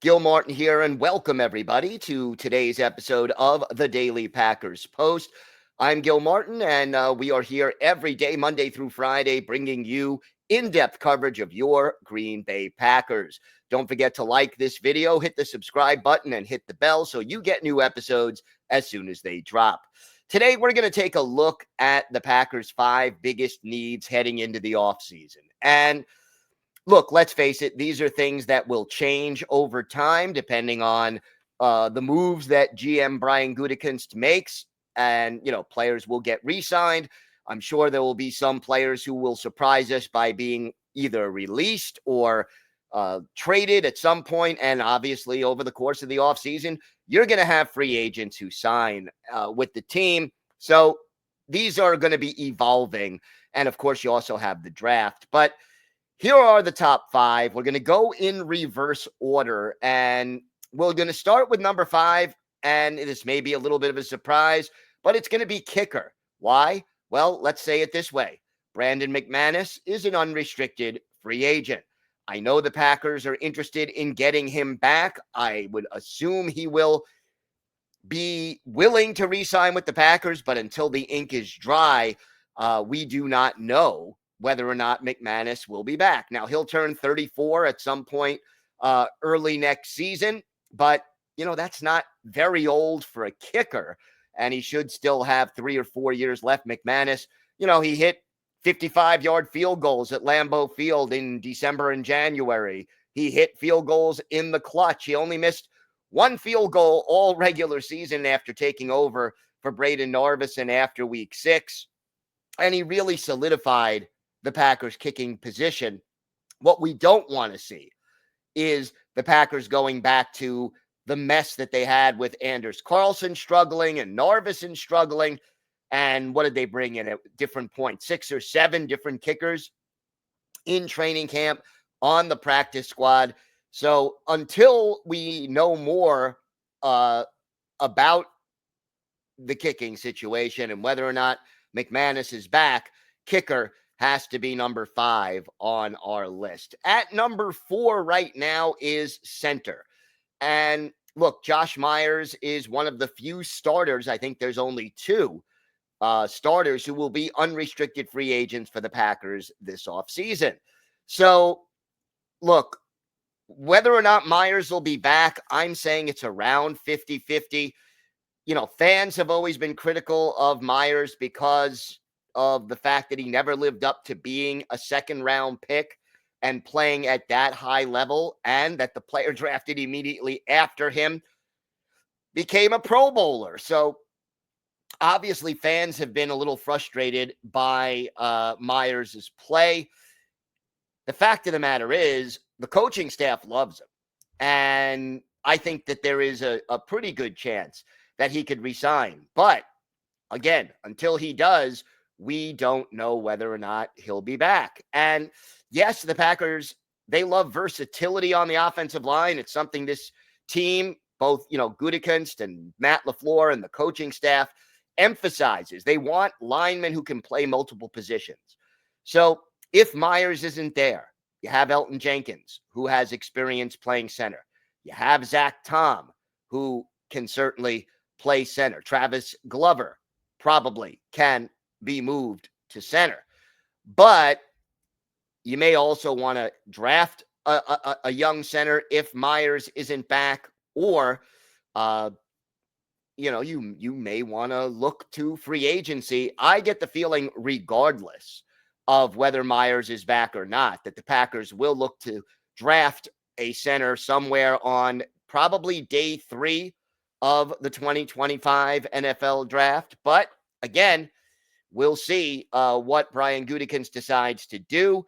Gil Martin here, and welcome everybody to today's episode of the Daily Packers Post. I'm Gil Martin, and we are here every day, Monday through Friday, bringing you in-depth coverage of your Green Bay Packers. Don't forget to like this video, hit the subscribe button, and hit the bell so you get new episodes as soon as they drop. Today, we're going to take a look at the Packers' 5 biggest needs heading into the offseason. And look, let's face it, these are things that will change over time depending on the moves that GM Brian Gutekunst makes. And, players will get re signed. I'm sure there will be some players who will surprise us by being either released or traded at some point. And obviously, over the course of the offseason, you're going to have free agents who sign with the team. So these are going to be evolving. And of course, you also have the draft. But here are the top 5. We're going to go in reverse order, and we're going to start with number 5. And this may be a little bit of a surprise, but it's going to be kicker. Why? Well, let's say it this way. Brandon McManus is an unrestricted free agent. I know the Packers are interested in getting him back. I would assume he will be willing to re-sign with the Packers, but until the ink is dry, we do not know whether or not McManus will be back. Now, he'll turn 34 at some point early next season, but, that's not very old for a kicker, and he should still have 3 or 4 years left. McManus, he hit 55-yard field goals at Lambeau Field in December and January. He hit field goals in the clutch. He only missed one field goal all regular season after taking over for Braden Narvison after week 6, and he really solidified the Packers' kicking position. What we don't want to see is the Packers going back to the mess that they had with Anders Carlson struggling and Narvison struggling. And what did they bring in at different points? 6 or 7 different kickers in training camp, on the practice squad. So until we know more about the kicking situation and whether or not McManus is back, kicker has to be number 5 on our list. At number 4 right now is center. And look, Josh Myers is one of the few starters. I think there's only 2 starters who will be unrestricted free agents for the Packers this offseason. So, look, whether or not Myers will be back, I'm saying it's around 50-50. Fans have always been critical of Myers because of the fact that he never lived up to being a second-round pick and playing at that high level, and that the player drafted immediately after him became a Pro Bowler. So obviously fans have been a little frustrated by Myers' play. The fact of the matter is the coaching staff loves him. And I think that there is a pretty good chance that he could resign. But again, until he does, we don't know whether or not he'll be back. And yes, the Packers, they love versatility on the offensive line. It's something this team, both, Gutekunst and Matt LaFleur and the coaching staff emphasizes. They want linemen who can play multiple positions. So if Myers isn't there, you have Elton Jenkins, who has experience playing center. You have Zach Tom, who can certainly play center. Travis Glover probably can be moved to center. But you may also want to draft a young center if Myers isn't back, or you may want to look to free agency. I get the feeling, regardless of whether Myers is back or not, that the Packers will look to draft a center somewhere on probably day 3 of the 2025 NFL draft. But again, we'll see what Brian Gutekunst decides to do.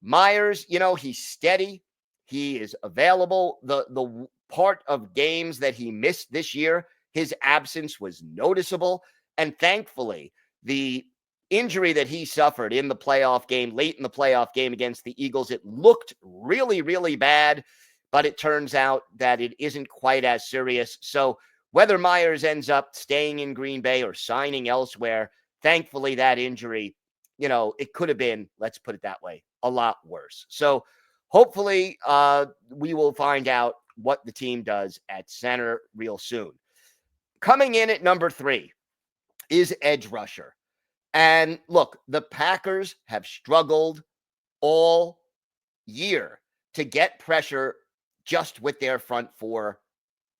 Myers, he's steady. He is available. The part of games that he missed this year, his absence was noticeable. And thankfully, the injury that he suffered in the playoff game, late in the playoff game against the Eagles, it looked really, really bad, but it turns out that it isn't quite as serious. So whether Myers ends up staying in Green Bay or signing elsewhere, thankfully that injury, it could have been, let's put it that way, a lot worse. So hopefully we will find out what the team does at center real soon. Coming in at number 3 is edge rusher. And look, the Packers have struggled all year to get pressure just with their front 4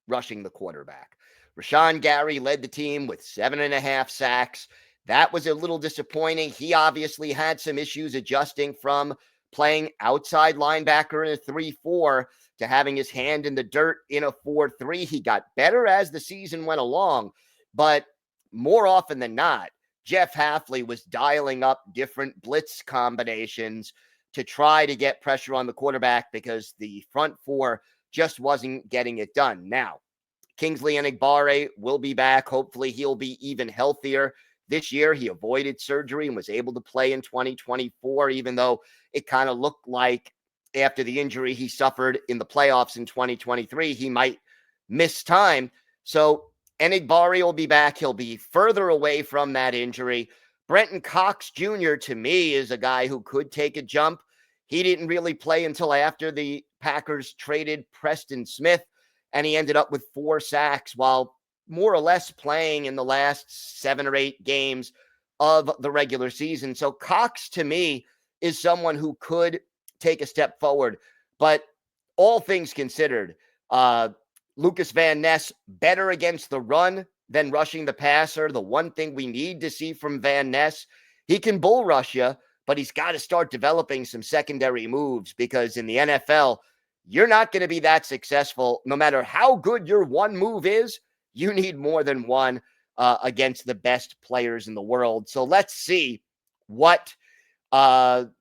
rushing the quarterback. Rashawn Gary led the team with 7.5 sacks. That was a little disappointing. He obviously had some issues adjusting from playing outside linebacker in a 3-4 to having his hand in the dirt in a 4-3. He got better as the season went along, but more often than not, Jeff Hafley was dialing up different blitz combinations to try to get pressure on the quarterback because the front 4 just wasn't getting it done. Now, Kingsley Enagbare will be back. Hopefully, he'll be even healthier this year. He avoided surgery and was able to play in 2024, even though it kind of looked like after the injury he suffered in the playoffs in 2023, he might miss time. So Enagbare will be back. He'll be further away from that injury. Brenton Cox Jr., to me, is a guy who could take a jump. He didn't really play until after the Packers traded Preston Smith, and he ended up with 4 sacks while more or less playing in the last 7 or 8 games of the regular season. So Cox, to me, is someone who could take a step forward. But all things considered, Lucas Van Ness better against the run than rushing the passer. The one thing we need to see from Van Ness, he can bull rush you, but he's got to start developing some secondary moves, because in the NFL, you're not going to be that successful. No matter how good your one move is, you need more than one against the best players in the world. So let's see what Van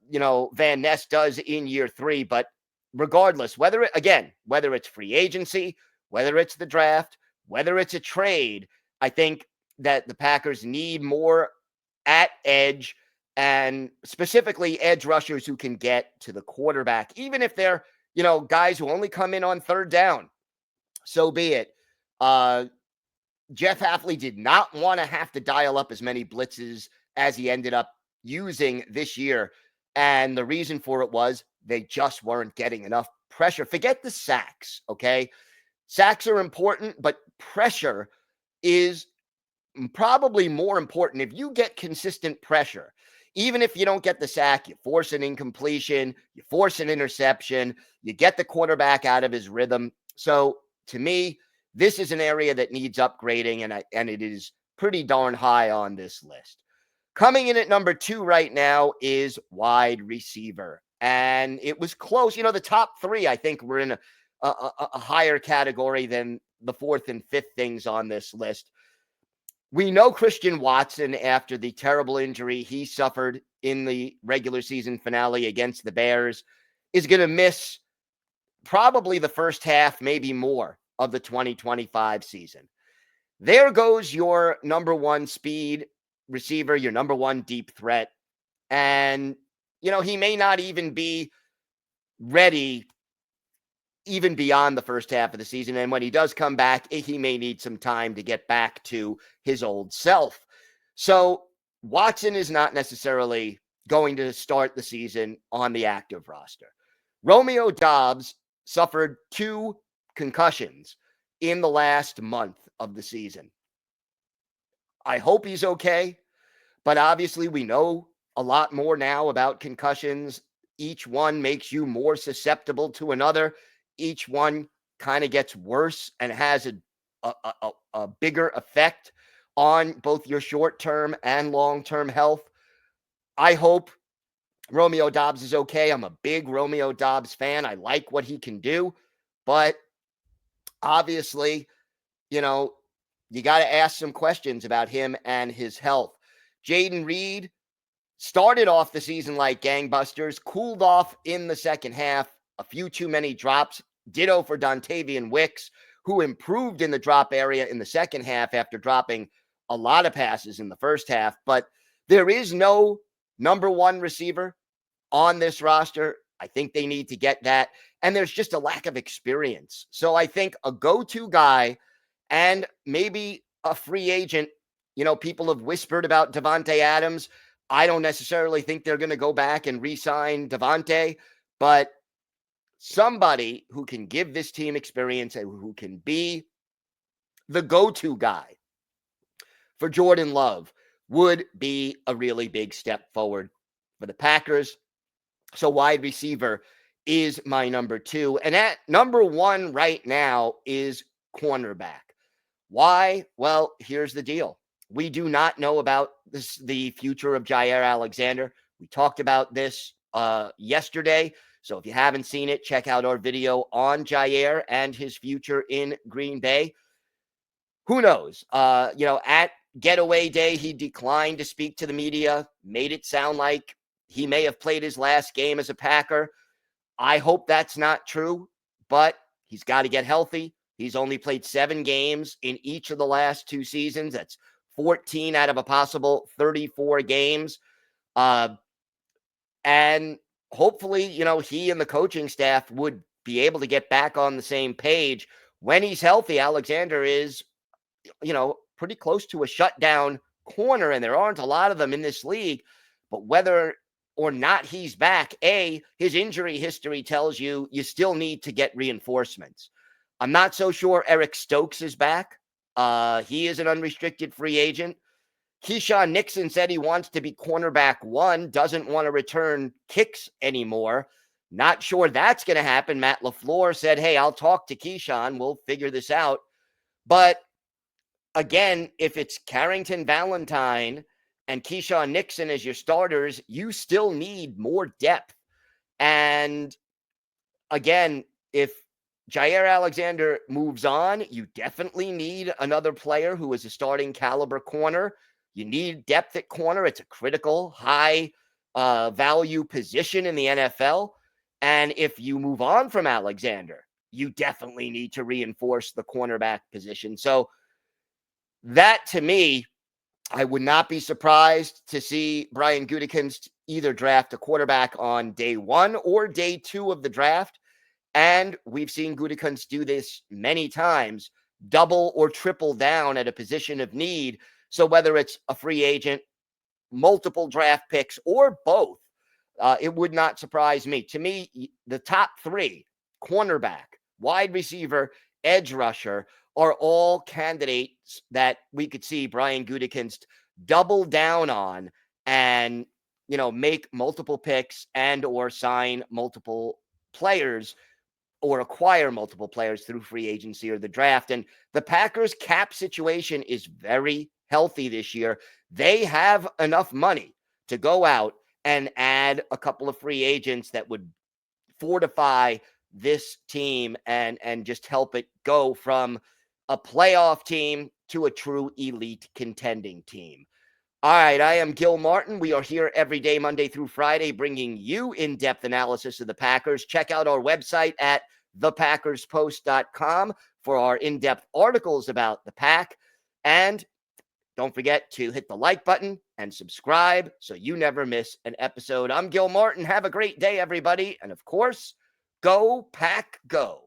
Ness does in year 3. But regardless, whether it's free agency, whether it's the draft, whether it's a trade, I think that the Packers need more at edge, and specifically edge rushers who can get to the quarterback, even if they're, guys who only come in on 3rd down. So be it. Jeff Hafley did not want to have to dial up as many blitzes as he ended up using this year. And the reason for it was they just weren't getting enough pressure. Forget the sacks, okay? Sacks are important, but pressure is probably more important. If you get consistent pressure, even if you don't get the sack, you force an incompletion, you force an interception, you get the quarterback out of his rhythm. So to me, this is an area that needs upgrading, and it is pretty darn high on this list. Coming in at number 2 right now is wide receiver. And it was close. The top 3, I think, were in a higher category than the 4th and 5th things on this list. We know Christian Watson, after the terrible injury he suffered in the regular season finale against the Bears, is going to miss probably the first half, maybe more, of the 2025 season. There goes your number 1 speed receiver, your number 1 deep threat. And, he may not even be ready even beyond the first half of the season. And when he does come back, he may need some time to get back to his old self. So Watson is not necessarily going to start the season on the active roster. Romeo Doubs suffered 2 concussions in the last month of the season. I hope he's okay, but obviously we know a lot more now about concussions. Each one makes you more susceptible to another. Each one kind of gets worse and has a bigger effect on both your short-term and long-term health. I hope Romeo Doubs is okay. I'm a big Romeo Doubs fan. I like what he can do, but obviously, you got to ask some questions about him and his health. Jaden Reed started off the season like gangbusters, cooled off in the second half, a few too many drops. Ditto for Dontavian Wicks, who improved in the drop area in the second half after dropping a lot of passes in the first half. But there is no number 1 receiver on this roster. I think they need to get that. And there's just a lack of experience. So I think a go-to guy and maybe a free agent. People have whispered about Davante Adams. I don't necessarily think they're going to go back and re-sign Davante, but somebody who can give this team experience and who can be the go-to guy for Jordan Love would be a really big step forward for the Packers. So wide receiver is my number 2. And at number 1 right now is cornerback. Why? Well, here's the deal. We do not know about the future of Jair Alexander. We talked about this yesterday. So if you haven't seen it, check out our video on Jair and his future in Green Bay. Who knows? At getaway day, he declined to speak to the media, made it sound like he may have played his last game as a Packer. I hope that's not true, but he's got to get healthy. He's only played 7 games in each of the last 2 seasons. That's 14 out of a possible 34 games. And hopefully, he and the coaching staff would be able to get back on the same page. When he's healthy, Alexander is, pretty close to a shutdown corner, and there aren't a lot of them in this league. But whether or not he's back, his injury history tells you still need to get reinforcements. I'm not so sure Eric Stokes is back. He is an unrestricted free agent. Keyshawn Nixon said he wants to be cornerback 1, doesn't want to return kicks anymore. Not sure that's going to happen. Matt LaFleur said, hey, I'll talk to Keyshawn. We'll figure this out. But again, if it's Carrington Valentine and Keyshawn Nixon as your starters, you still need more depth. And again, if Jair Alexander moves on, you definitely need another player who is a starting caliber corner. You need depth at corner. It's a critical, high value position in the NFL. And if you move on from Alexander, you definitely need to reinforce the cornerback position. So that, to me, I would not be surprised to see Brian Gutekunst either draft a quarterback on day 1 or day 2 of the draft. And we've seen Gutekunst do this many times, double or triple down at a position of need. So whether it's a free agent, multiple draft picks, or both, it would not surprise me. To me, the top 3, cornerback, wide receiver, edge rusher, are all candidates that we could see Brian Gutekunst double down on and, make multiple picks and or sign multiple players or acquire multiple players through free agency or the draft. And the Packers' cap situation is very healthy this year. They have enough money to go out and add a couple of free agents that would fortify this team and just help it go from a playoff team to a true elite contending team. All right, I am Gil Martin. We are here every day, Monday through Friday, bringing you in-depth analysis of the Packers. Check out our website at thepackerspost.com for our in-depth articles about the Pack. And don't forget to hit the like button and subscribe so you never miss an episode. I'm Gil Martin. Have a great day, everybody. And of course, go Pack Go.